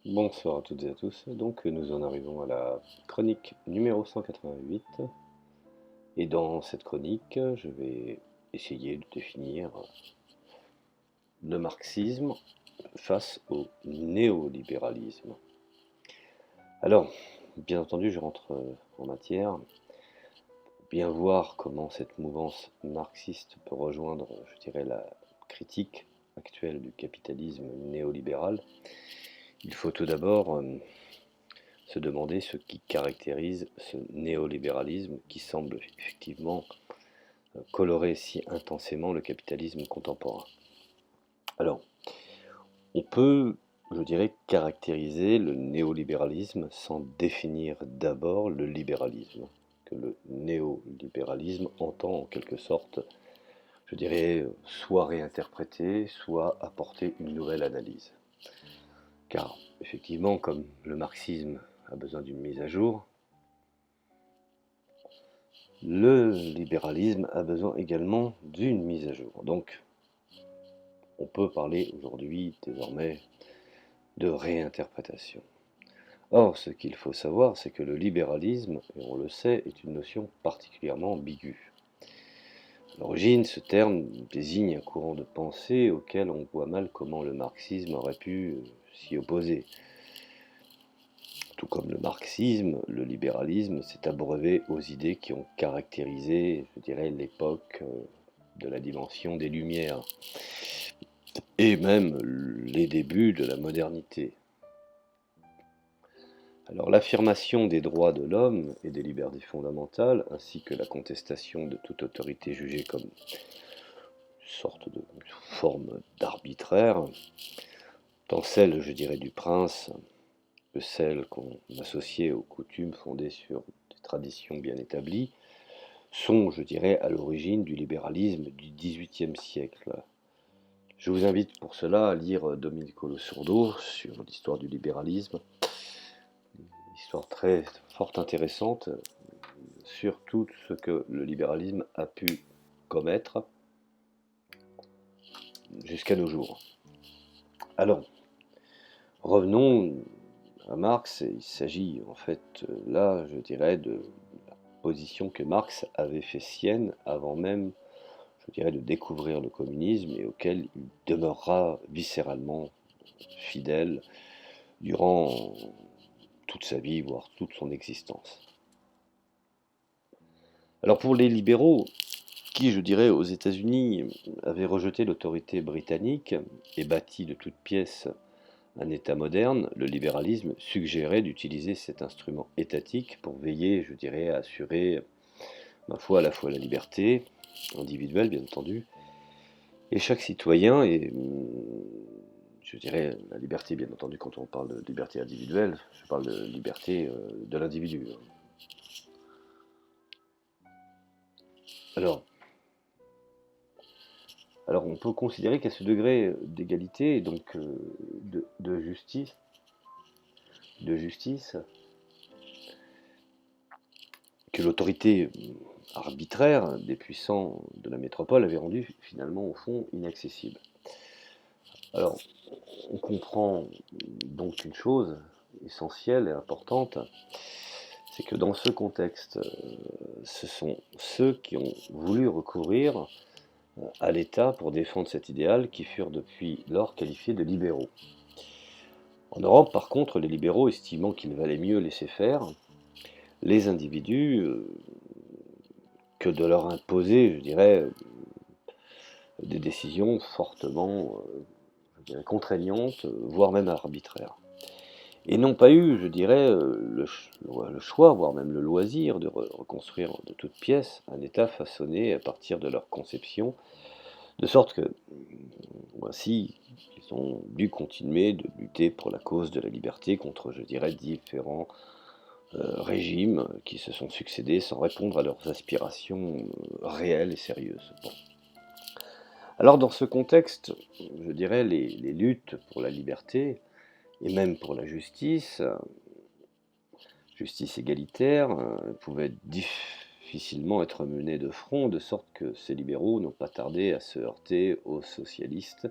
Bonsoir à toutes et à tous. Donc, nous en arrivons à la chronique numéro 188. Et dans cette chronique, je vais essayer de définir le marxisme face au néolibéralisme. Alors, bien entendu, je rentre en matière pour bien voir comment cette mouvance marxiste peut rejoindre, je dirais, la critique actuelle du capitalisme néolibéral. Il faut tout d'abord se demander ce qui caractérise ce néolibéralisme qui semble effectivement colorer si intensément le capitalisme contemporain. Alors, on peut, je dirais, caractériser le néolibéralisme sans définir d'abord le libéralisme, que le néolibéralisme entend en quelque sorte, je dirais, soit réinterpréter, soit apporter une nouvelle analyse. Car, effectivement, comme le marxisme a besoin d'une mise à jour, le libéralisme a besoin également d'une mise à jour. Donc, on peut parler aujourd'hui, désormais, de réinterprétation. Or, ce qu'il faut savoir, c'est que le libéralisme, et on le sait, est une notion particulièrement ambiguë. À l'origine, ce terme désigne un courant de pensée auquel on voit mal comment le marxisme aurait pu s'y opposer. Tout comme le marxisme, le libéralisme s'est abreuvé aux idées qui ont caractérisé, je dirais, l'époque de la dimension des Lumières, et même les débuts de la modernité. Alors l'affirmation des droits de l'homme et des libertés fondamentales, ainsi que la contestation de toute autorité jugée comme une sorte de forme d'arbitraire, tant celle, je dirais, du prince que celle qu'on associait aux coutumes fondées sur des traditions bien établies, sont, je dirais, à l'origine du libéralisme du XVIIIe siècle. Je vous invite pour cela à lire Domenico Losurdo sur l'histoire du libéralisme, une histoire très fort intéressante sur tout ce que le libéralisme a pu commettre jusqu'à nos jours. Alors, revenons à Marx. Il s'agit en fait là, je dirais, de la position que Marx avait fait sienne avant même, je dirais, de découvrir le communisme et auquel il demeurera viscéralement fidèle durant toute sa vie, voire toute son existence. Alors pour les libéraux, qui, je dirais, aux États-Unis, avaient rejeté l'autorité britannique et bâti de toutes pièces un État moderne, le libéralisme suggérait d'utiliser cet instrument étatique pour veiller, je dirais, à assurer, ma foi, à la fois la liberté individuelle, bien entendu, et chaque citoyen, et je dirais la liberté, bien entendu, quand on parle de liberté individuelle, je parle de liberté de l'individu. Alors, alors, on peut considérer qu'à ce degré d'égalité et donc de justice, que l'autorité arbitraire des puissants de la métropole avait rendu finalement au fond inaccessible. Alors, on comprend donc une chose essentielle et importante, c'est que dans ce contexte, ce sont ceux qui ont voulu recourir à l'État pour défendre cet idéal qui furent depuis lors qualifiés de libéraux. En Europe, par contre, les libéraux, estimant qu'il valait mieux laisser faire, les individus, que de leur imposer, je dirais, des décisions fortement, je dirais, contraignantes, voire même arbitraires. Et n'ont pas eu, je dirais, le choix, voire même le loisir de reconstruire de toutes pièces un État façonné à partir de leur conception, de sorte que, voici, ils ont dû continuer de lutter pour la cause de la liberté contre, je dirais, différents régimes qui se sont succédés sans répondre à leurs aspirations réelles et sérieuses. Bon. Alors dans ce contexte, je dirais, les luttes pour la liberté et même pour la justice, justice égalitaire, pouvaient difficilement être menées de front, de sorte que ces libéraux n'ont pas tardé à se heurter aux socialistes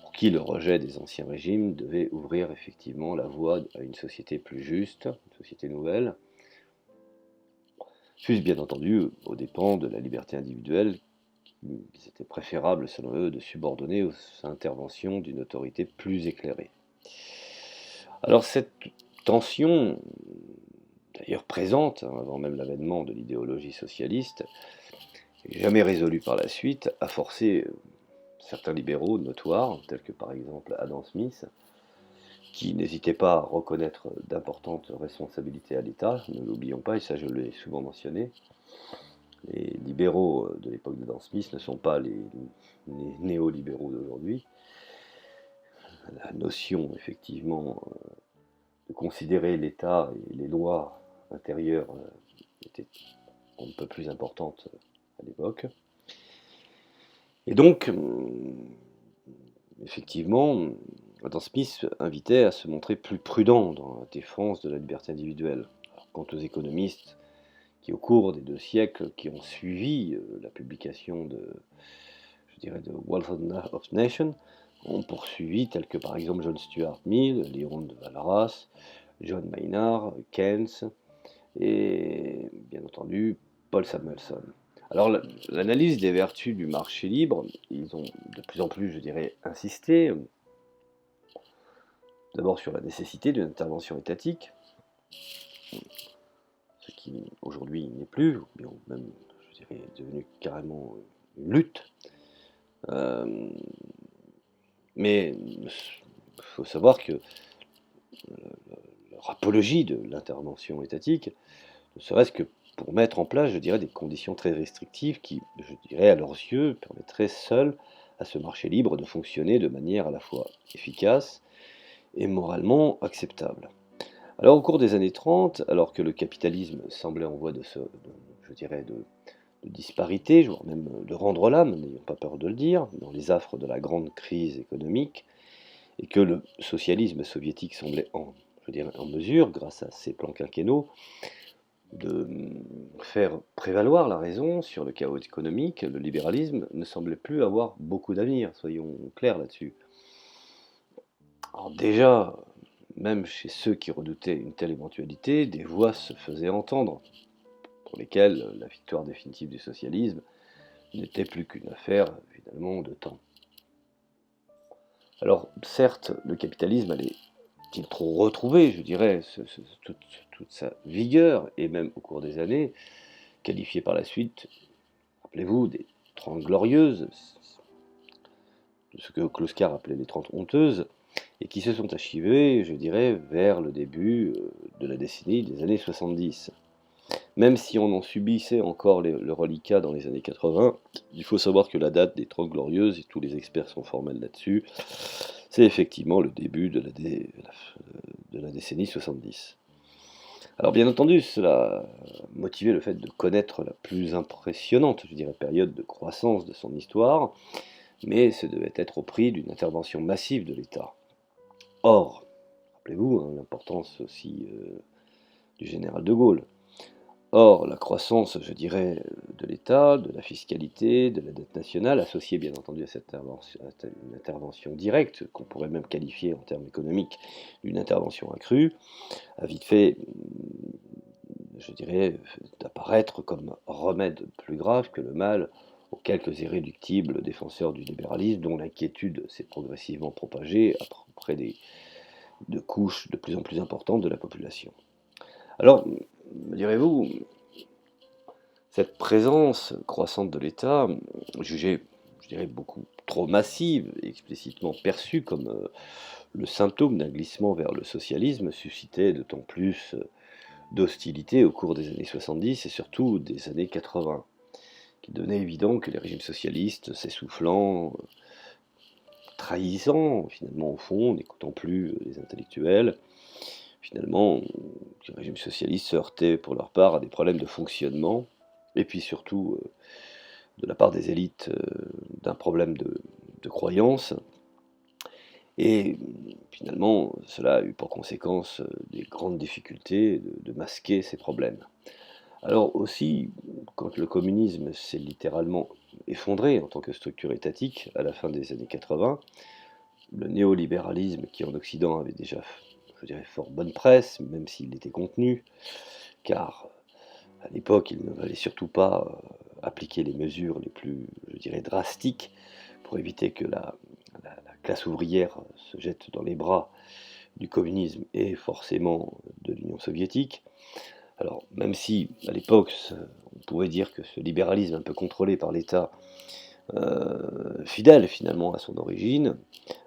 pour qui le rejet des anciens régimes devait ouvrir effectivement la voie à une société plus juste, une société nouvelle, fût-ce bien entendu aux dépens de la liberté individuelle, qu'il était préférable selon eux de subordonner aux interventions d'une autorité plus éclairée. Alors cette tension, d'ailleurs présente avant même l'avènement de l'idéologie socialiste, jamais résolue par la suite, a forcé certains libéraux notoires, tels que par exemple Adam Smith, qui n'hésitait pas à reconnaître d'importantes responsabilités à l'État, ne l'oublions pas, et ça je l'ai souvent mentionné. Les libéraux de l'époque d'Adam Smith ne sont pas les néolibéraux d'aujourd'hui. La notion, effectivement, de considérer l'État et les lois intérieures était un peu plus importante à l'époque. Et donc, effectivement, Adam Smith invitait à se montrer plus prudent dans la défense de la liberté individuelle. Alors, quant aux économistes qui, au cours des 2 siècles qui ont suivi la publication de Wealth of Nations, ont poursuivi, tels que par exemple John Stuart Mill, Léon de Valras, John Maynard, Keynes, et bien entendu Paul Samuelson. Alors l'analyse des vertus du marché libre, ils ont de plus en plus, insisté, d'abord sur la nécessité d'une intervention étatique, ce qui aujourd'hui n'est plus, même, est devenu carrément une lutte. Mais il faut savoir que leur apologie de l'intervention étatique, ne serait-ce que pour mettre en place, des conditions très restrictives qui, à leurs yeux, permettraient seules à ce marché libre de fonctionner de manière à la fois efficace et moralement acceptable. Alors au cours des années 30, alors que le capitalisme semblait en voie de disparité, voire même de rendre l'âme, n'ayons pas peur de le dire, dans les affres de la grande crise économique, et que le socialisme soviétique semblait en mesure, grâce à ses plans quinquennaux, de faire prévaloir la raison sur le chaos économique, le libéralisme ne semblait plus avoir beaucoup d'avenir, soyons clairs là-dessus. Alors déjà, même chez ceux qui redoutaient une telle éventualité, des voix se faisaient entendre, pour lesquelles la victoire définitive du socialisme n'était plus qu'une affaire, finalement, de temps. Alors, certes, le capitalisme allait-il trop retrouver, toute sa vigueur, et même au cours des années, qualifié par la suite, rappelez-vous, des 30 glorieuses, de ce que Kloskar appelait les 30 honteuses, et qui se sont achivées, vers le début de la décennie des années 70. Même si on en subissait encore le reliquat dans les années 80, il faut savoir que la date des 30 glorieuses, et tous les experts sont formels là-dessus, c'est effectivement le début de la décennie 70. Alors bien entendu, cela motivait le fait de connaître la plus impressionnante, période de croissance de son histoire, mais ce devait être au prix d'une intervention massive de l'État. Or, rappelez-vous l'importance aussi du général de Gaulle. Or, la croissance, de l'État, de la fiscalité, de la dette nationale, associée bien entendu à une intervention directe, qu'on pourrait même qualifier en termes économiques d'une intervention accrue, a vite fait, d'apparaître comme remède plus grave que le mal aux quelques irréductibles défenseurs du libéralisme dont l'inquiétude s'est progressivement propagée auprès de couches de plus en plus importantes de la population. Alors, me direz-vous, cette présence croissante de l'État, jugée, beaucoup trop massive et explicitement perçue comme le symptôme d'un glissement vers le socialisme, suscitait d'autant plus d'hostilité au cours des années 70 et surtout des années 80, qui devenait évident que les régimes socialistes, s'essoufflant, trahissant, finalement, au fond, n'écoutant plus les intellectuels, finalement, les régimes socialistes se heurtaient pour leur part à des problèmes de fonctionnement, et puis surtout, de la part des élites, d'un problème de croyance. Et finalement, cela a eu pour conséquence des grandes difficultés de masquer ces problèmes. Alors aussi, quand le communisme s'est littéralement effondré en tant que structure étatique à la fin des années 80, le néolibéralisme qui en Occident avait déjà, je dirais, fort bonne presse, même s'il était contenu, car à l'époque il ne fallait surtout pas appliquer les mesures les plus, je dirais, drastiques pour éviter que la classe ouvrière se jette dans les bras du communisme et forcément de l'Union soviétique. Alors, même si à l'époque, on pouvait dire que ce libéralisme un peu contrôlé par l'État, fidèle finalement à son origine,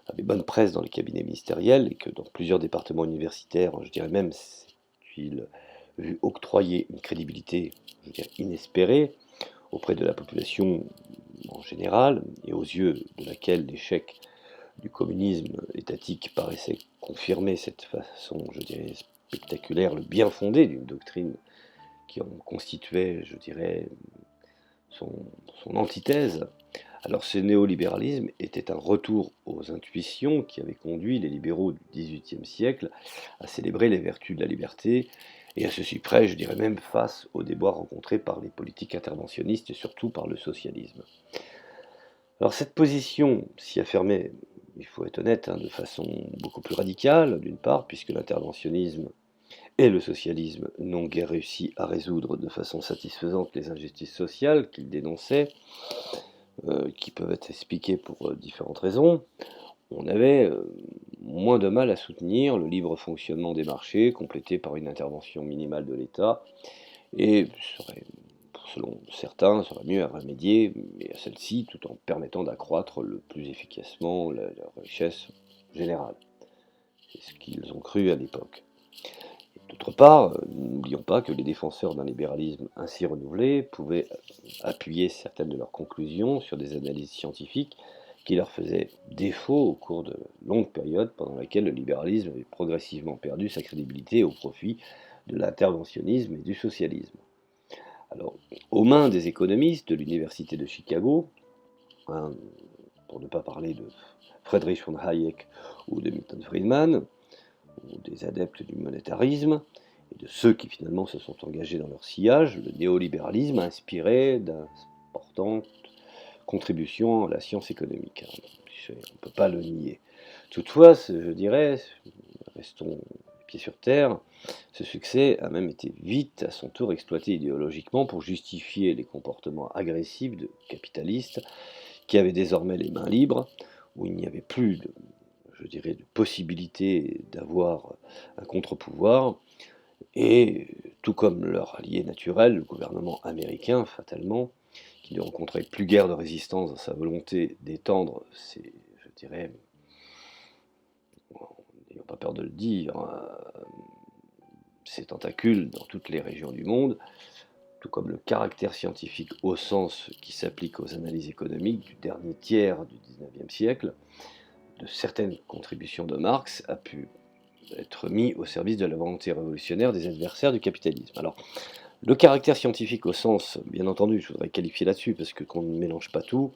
avait bonne presse dans les cabinets ministériels et que dans plusieurs départements universitaires, je dirais même, il vu octroyer une crédibilité, je dirais, inespérée auprès de la population en général et aux yeux de laquelle l'échec du communisme étatique paraissait confirmer cette façon, je dirais, spectaculaire, le bien fondé d'une doctrine qui en constituait, je dirais, son, son antithèse. Alors ce néolibéralisme était un retour aux intuitions qui avaient conduit les libéraux du XVIIIe siècle à célébrer les vertus de la liberté et à ceci près, je dirais même face aux déboires rencontrés par les politiques interventionnistes et surtout par le socialisme. Alors cette position s'y affirmait, il faut être honnête, de façon beaucoup plus radicale, d'une part, puisque l'interventionnisme et le socialisme n'ont guère réussi à résoudre de façon satisfaisante les injustices sociales qu'ils dénonçaient, qui peuvent être expliquées pour différentes raisons. On avait moins de mal à soutenir le libre fonctionnement des marchés, complété par une intervention minimale de l'État, et serait, selon certains, serait mieux à remédier à celle-ci tout en permettant d'accroître le plus efficacement la richesse générale. C'est ce qu'ils ont cru à l'époque. D'autre part, n'oublions pas que les défenseurs d'un libéralisme ainsi renouvelé pouvaient appuyer certaines de leurs conclusions sur des analyses scientifiques qui leur faisaient défaut au cours de longues périodes pendant lesquelles le libéralisme avait progressivement perdu sa crédibilité au profit de l'interventionnisme et du socialisme. Alors, aux mains des économistes de l'Université de Chicago, hein, pour ne pas parler de Friedrich von Hayek ou de Milton Friedman, ou des adeptes du monétarisme, et de ceux qui finalement se sont engagés dans leur sillage, le néolibéralisme a inspiré d'importantes contributions à la science économique. On ne peut pas le nier. Toutefois, je dirais, restons les pieds sur terre, ce succès a même été vite à son tour exploité idéologiquement pour justifier les comportements agressifs de capitalistes qui avaient désormais les mains libres, où il n'y avait plus de, je dirais, de possibilité d'avoir un contre-pouvoir, et tout comme leur allié naturel, le gouvernement américain, fatalement, qui ne rencontrait plus guère de résistance dans sa volonté d'étendre ses, je dirais, n'ayons pas peur de le dire, ses tentacules dans toutes les régions du monde, tout comme le caractère scientifique au sens qui s'applique aux analyses économiques du dernier tiers du XIXe siècle, de certaines contributions de Marx a pu être mis au service de la volonté révolutionnaire des adversaires du capitalisme. Alors, le caractère scientifique au sens, bien entendu, je voudrais qualifier là-dessus, parce que qu'on ne mélange pas tout,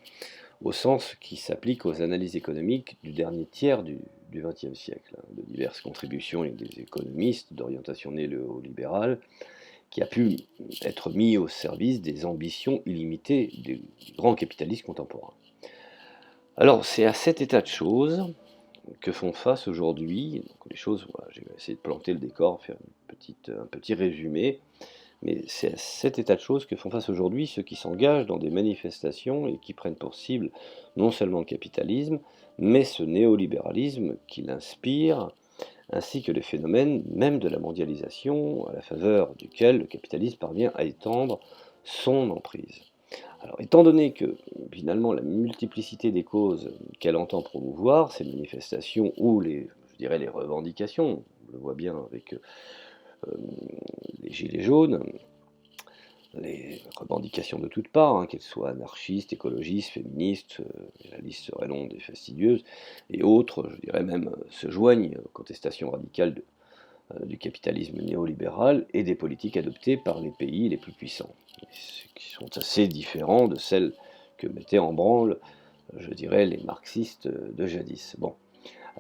au sens qui s'applique aux analyses économiques du dernier tiers du XXe siècle, de diverses contributions et des économistes d'orientation néolibérale, qui a pu être mis au service des ambitions illimitées des grands capitalistes contemporains. Alors, c'est à cet état de choses que font face aujourd'hui, donc les choses, voilà, j'ai essayé de planter le décor, faire un petit résumé, mais c'est à cet état de choses que font face aujourd'hui ceux qui s'engagent dans des manifestations et qui prennent pour cible non seulement le capitalisme, mais ce néolibéralisme qui l'inspire, ainsi que les phénomènes même de la mondialisation, à la faveur duquel le capitalisme parvient à étendre son emprise. Alors, étant donné que finalement la multiplicité des causes qu'elle entend promouvoir, ces manifestations ou je dirais les revendications, on le voit bien avec les gilets jaunes, les revendications de toutes parts, qu'elles soient anarchistes, écologistes, féministes, la liste serait longue et fastidieuse, et autres, je dirais même, se joignent aux contestations radicales du capitalisme néolibéral et des politiques adoptées par les pays les plus puissants, qui sont assez différents de celles que mettaient en branle, je dirais, les marxistes de jadis. Bon.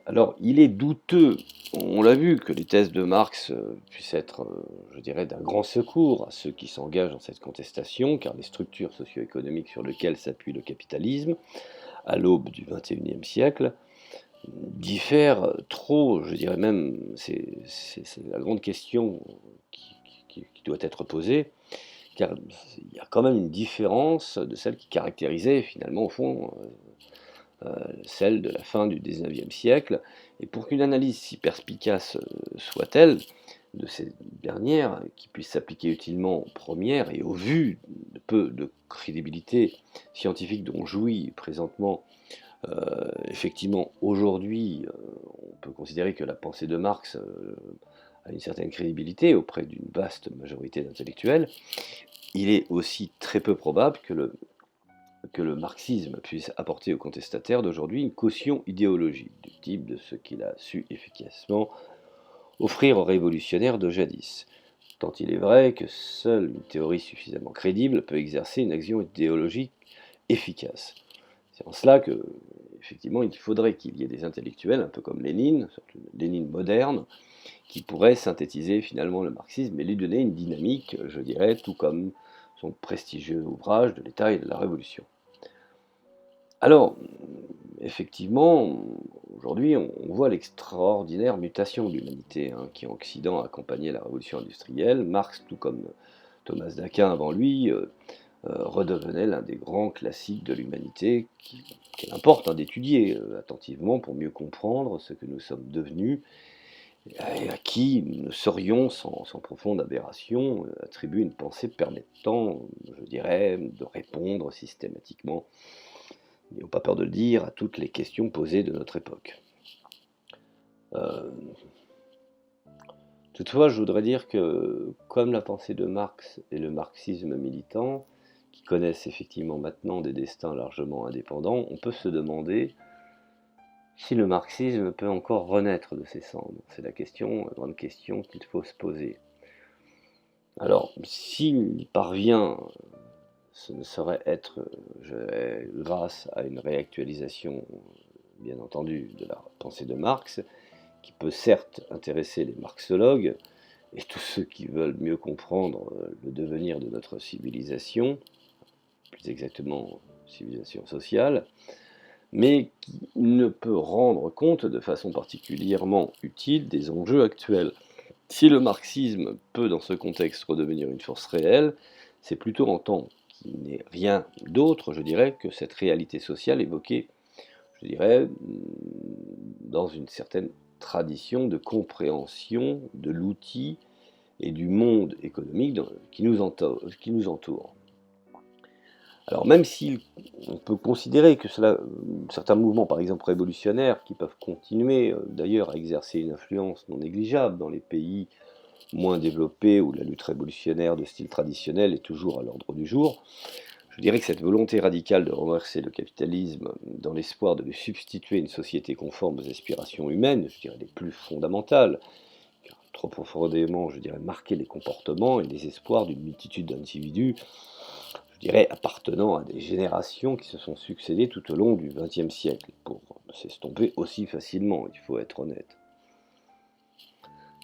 Alors, il est douteux, on l'a vu, que les thèses de Marx puissent être, je dirais, d'un grand secours à ceux qui s'engagent dans cette contestation, car les structures socio-économiques sur lesquelles s'appuie le capitalisme, à l'aube du XXIe siècle, diffère trop, je dirais même, c'est la grande question qui doit être posée, car il y a quand même une différence de celle qui caractérisait finalement au fond celle de la fin du XIXe siècle. Et pour qu'une analyse si perspicace soit-elle de ces dernières, qui puisse s'appliquer utilement aux premières, et au vu de peu de crédibilité scientifique dont jouit présentement, effectivement, aujourd'hui, on peut considérer que la pensée de Marx a une certaine crédibilité auprès d'une vaste majorité d'intellectuels, il est aussi très peu probable que le marxisme puisse apporter aux contestataires d'aujourd'hui une caution idéologique du type de ce qu'il a su efficacement offrir aux révolutionnaires de jadis. Tant il est vrai que seule une théorie suffisamment crédible peut exercer une action idéologique efficace. C'est en cela que, effectivement, il faudrait qu'il y ait des intellectuels, un peu comme Lénine, Lénine moderne, qui pourraient synthétiser finalement le marxisme et lui donner une dynamique, je dirais, tout comme son prestigieux ouvrage de l'État et de la Révolution. Alors, effectivement, aujourd'hui, on voit l'extraordinaire mutation de l'humanité qui en Occident a accompagné la révolution industrielle. Marx, tout comme Thomas d'Aquin avant lui, redevenait l'un des grands classiques de l'humanité qu'il importe d'étudier attentivement pour mieux comprendre ce que nous sommes devenus et à qui nous ne saurions, sans profonde aberration, attribuer une pensée permettant, je dirais, de répondre systématiquement, n'ayons pas peur de le dire, à toutes les questions posées de notre époque. Euh, Toutefois, je voudrais dire que, comme la pensée de Marx et le marxisme militant, qui connaissent effectivement maintenant des destins largement indépendants, on peut se demander si le marxisme peut encore renaître de ses cendres. C'est la grande question qu'il faut se poser. Alors, s'il y parvient, ce ne saurait être grâce à une réactualisation, bien entendu, de la pensée de Marx, qui peut certes intéresser les marxologues et tous ceux qui veulent mieux comprendre le devenir de notre civilisation, plus exactement civilisation sociale, mais qui ne peut rendre compte de façon particulièrement utile des enjeux actuels. Si le marxisme peut dans ce contexte redevenir une force réelle, c'est plutôt en tant qu'il n'est rien d'autre, je dirais, que cette réalité sociale évoquée, je dirais, dans une certaine tradition de compréhension de l'outil et du monde économique qui nous entoure. Alors même si on peut considérer que certains mouvements, par exemple révolutionnaires, qui peuvent continuer d'ailleurs à exercer une influence non négligeable dans les pays moins développés où la lutte révolutionnaire de style traditionnel est toujours à l'ordre du jour, je dirais que cette volonté radicale de renverser le capitalisme dans l'espoir de lui substituer une société conforme aux aspirations humaines, je dirais les plus fondamentales, qui ont trop profondément, je dirais, marqué les comportements et les espoirs d'une multitude d'individus, je dirais, appartenant à des générations qui se sont succédées tout au long du XXe siècle, pour s'estomper aussi facilement, il faut être honnête.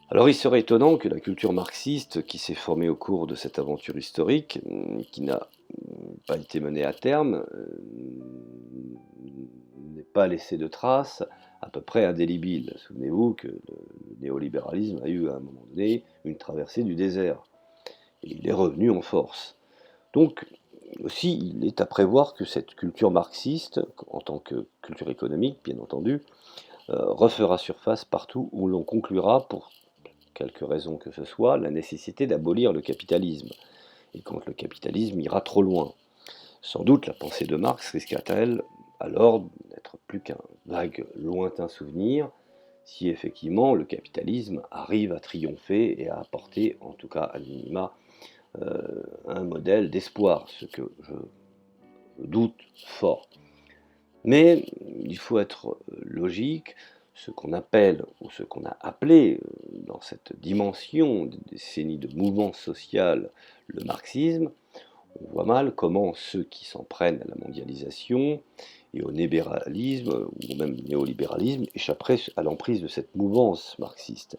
Alors il serait étonnant que la culture marxiste, qui s'est formée au cours de cette aventure historique, qui n'a pas été menée à terme, n'ait pas laissé de traces à peu près indélébiles. Souvenez-vous que le néolibéralisme a eu à un moment donné une traversée du désert, et il est revenu en force. Donc aussi, il est à prévoir que cette culture marxiste, en tant que culture économique, bien entendu, refera surface partout où l'on conclura, pour quelque raison que ce soit, la nécessité d'abolir le capitalisme, et quand le capitalisme ira trop loin. Sans doute la pensée de Marx risquera-t-elle alors n'être plus qu'un vague, lointain souvenir, si effectivement le capitalisme arrive à triompher et à apporter, en tout cas à minima, un modèle d'espoir, ce que je doute fort. Mais il faut être logique, ce qu'on appelle, ou ce qu'on a appelé dans cette dimension des décennies de mouvement social, le marxisme, on voit mal comment ceux qui s'en prennent à la mondialisation et au libéralisme, ou même néolibéralisme, échapperaient à l'emprise de cette mouvance marxiste.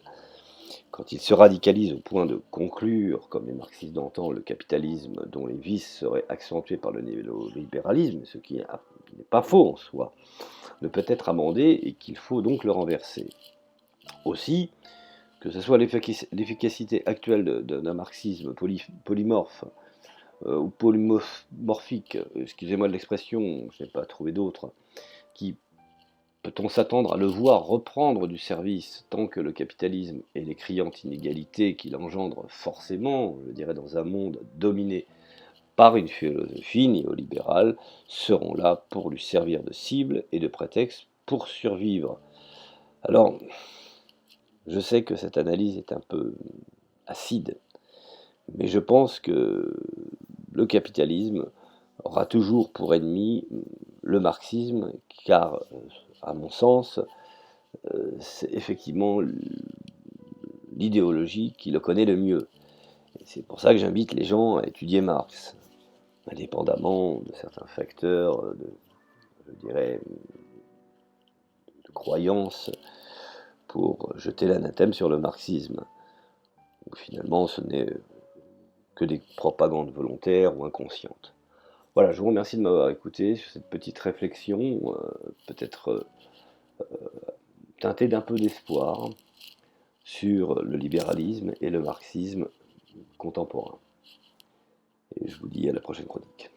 Quand ils se radicalisent au point de conclure, comme les marxistes d'antan, le capitalisme dont les vices seraient accentués par le néolibéralisme, ce qui n'est pas faux en soi, ne peut être amendé et qu'il faut donc le renverser. Aussi, que ce soit l'efficacité actuelle d'un marxisme polymorphe ou polymorphique, excusez-moi de l'expression, je n'ai pas trouvé d'autre, qui peut-on s'attendre à le voir reprendre du service tant que le capitalisme et les criantes inégalités qu'il engendre forcément, je dirais dans un monde dominé par une philosophie néolibérale, seront là pour lui servir de cible et de prétexte pour survivre. Alors, je sais que cette analyse est un peu acide, mais je pense que le capitalisme aura toujours pour ennemi le marxisme, car, à mon sens, c'est effectivement l'idéologie qui le connaît le mieux. Et c'est pour ça que j'invite les gens à étudier Marx, indépendamment de certains facteurs, je dirais, de croyance pour jeter l'anathème sur le marxisme, où finalement ce n'est que des propagandes volontaires ou inconscientes. Voilà, je vous remercie de m'avoir écouté sur cette petite réflexion, peut-être teintée d'un peu d'espoir, sur le libéralisme et le marxisme contemporain. Et je vous dis à la prochaine chronique.